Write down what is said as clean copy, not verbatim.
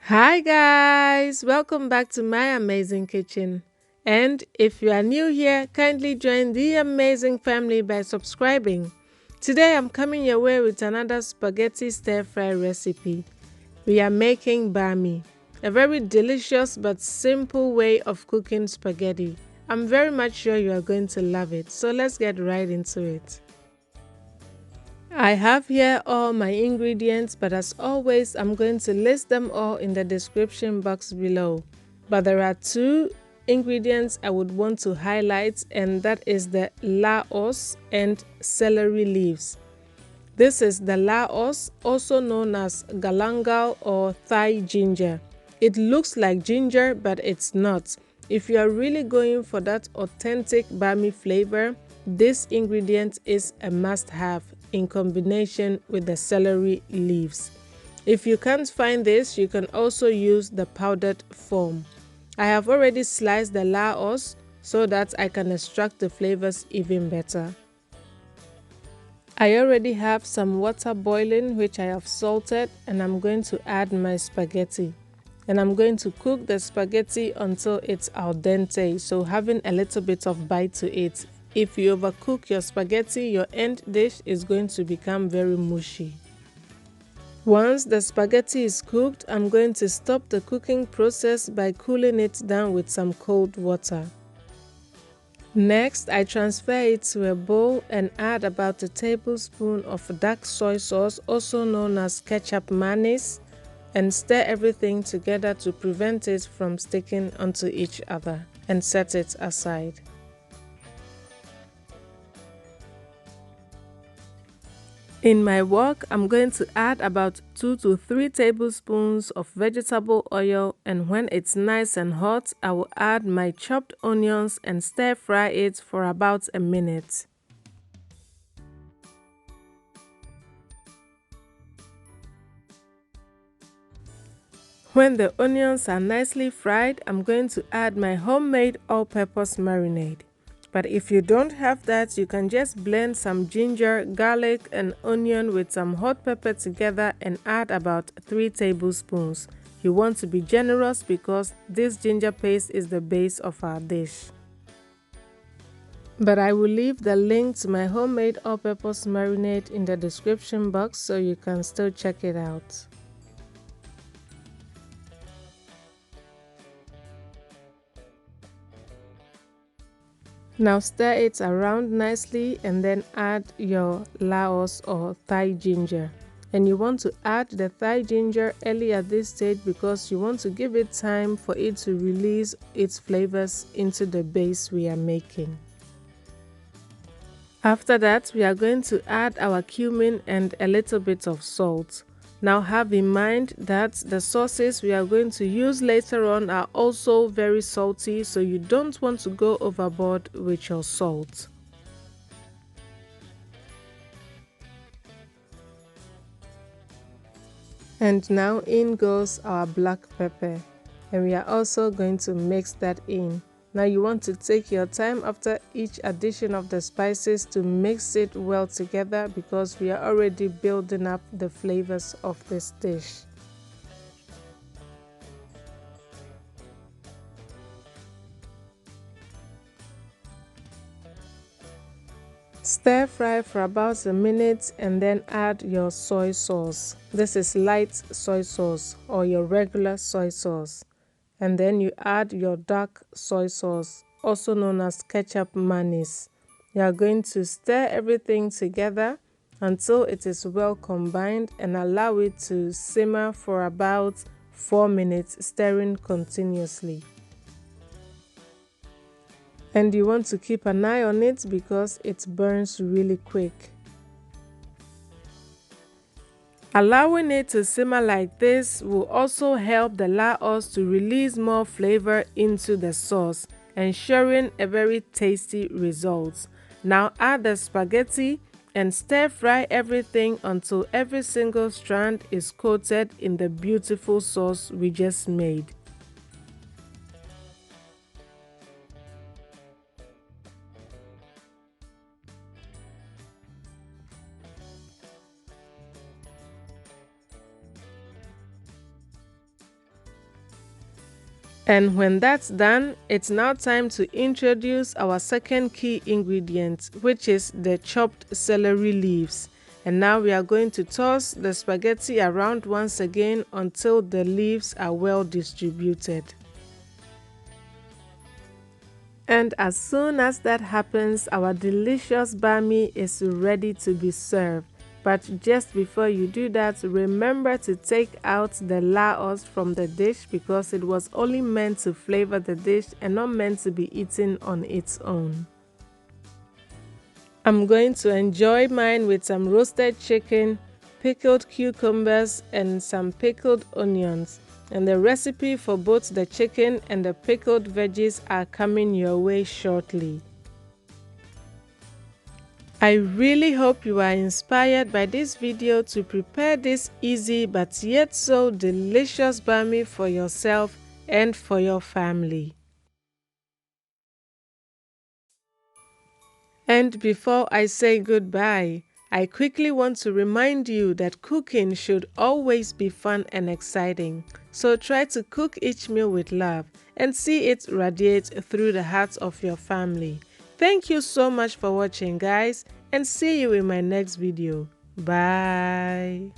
Hi guys, welcome back to my amazing kitchen. And if you are new here, kindly join the amazing family by subscribing. Today I'm coming your way with another spaghetti stir-fry recipe. We are making Bami, a very delicious but simple way of cooking spaghetti. I'm very much sure you are going to love it, so let's get right into it. I have here all my ingredients, but as always, I'm going to list them all in the description box below. But there are two ingredients I would want to highlight, and that is the Laos and celery leaves. This is the Laos, also known as Galangal or Thai ginger. It looks like ginger, but it's not. If you are really going for that authentic Bami flavor, this ingredient is a must-have in combination with the celery leaves. If you can't find this, you can also use the powdered form. I have already sliced the Laos so that I can extract the flavors even better. I already have some water boiling which I have salted, and I'm going to add my spaghetti. And I'm going to cook the spaghetti until it's al dente, so having a little bit of bite to it. If you overcook your spaghetti, your end dish is going to become very mushy. Once the spaghetti is cooked, I'm going to stop the cooking process by cooling it down with some cold water. Next, I transfer it to a bowl and add about a tablespoon of dark soy sauce, also known as ketchup mayonnaise, and stir everything together to prevent it from sticking onto each other, and set it aside. In my wok, I'm going to add about 2 to 3 tablespoons of vegetable oil, and when it's nice and hot, I will add my chopped onions and stir fry it for about a minute. When the onions are nicely fried, I'm going to add my homemade all-purpose marinade. But if you don't have that, you can just blend some ginger, garlic, and onion with some hot pepper together and add about 3 tablespoons. You want to be generous because this ginger paste is the base of our dish. But I will leave the link to my homemade all-purpose marinade in the description box so you can still check it out. Now stir it around nicely and then add your Laos or Thai ginger. And you want to add the Thai ginger early at this stage because you want to give it time for it to release its flavors into the base we are making. After that, we are going to add our cumin and a little bit of salt. Now have in mind that the sauces we are going to use later on are also very salty, so you don't want to go overboard with your salt. And now in goes our black pepper, and we are also going to mix that in. Now you want to take your time after each addition of the spices to mix it well together because we are already building up the flavors of this dish. Stir fry for about a minute and then add your soy sauce. This is light soy sauce or your regular soy sauce. And then you add your dark soy sauce, also known as ketchup mayonnaise. You are going to stir everything together until it is well combined and allow it to simmer for about 4 minutes, stirring continuously. And you want to keep an eye on it because it burns really quick. Allowing it to simmer like this will also help the Laos to release more flavor into the sauce, ensuring a very tasty result. Now add the spaghetti and stir fry everything until every single strand is coated in the beautiful sauce we just made. And when that's done, it's now time to introduce our second key ingredient, which is the chopped celery leaves. And now we are going to toss the spaghetti around once again until the leaves are well distributed. And as soon as that happens, our delicious bami is ready to be served. But just before you do that, remember to take out the Laos from the dish because it was only meant to flavor the dish and not meant to be eaten on its own. I'm going to enjoy mine with some roasted chicken, pickled cucumbers, and some pickled onions. And the recipe for both the chicken and the pickled veggies are coming your way shortly. I really hope you are inspired by this video to prepare this easy but yet so delicious bami for yourself and for your family. And before I say goodbye, I quickly want to remind you that cooking should always be fun and exciting. So try to cook each meal with love and see it radiate through the hearts of your family. Thank you so much for watching, guys, and see you in my next video. Bye.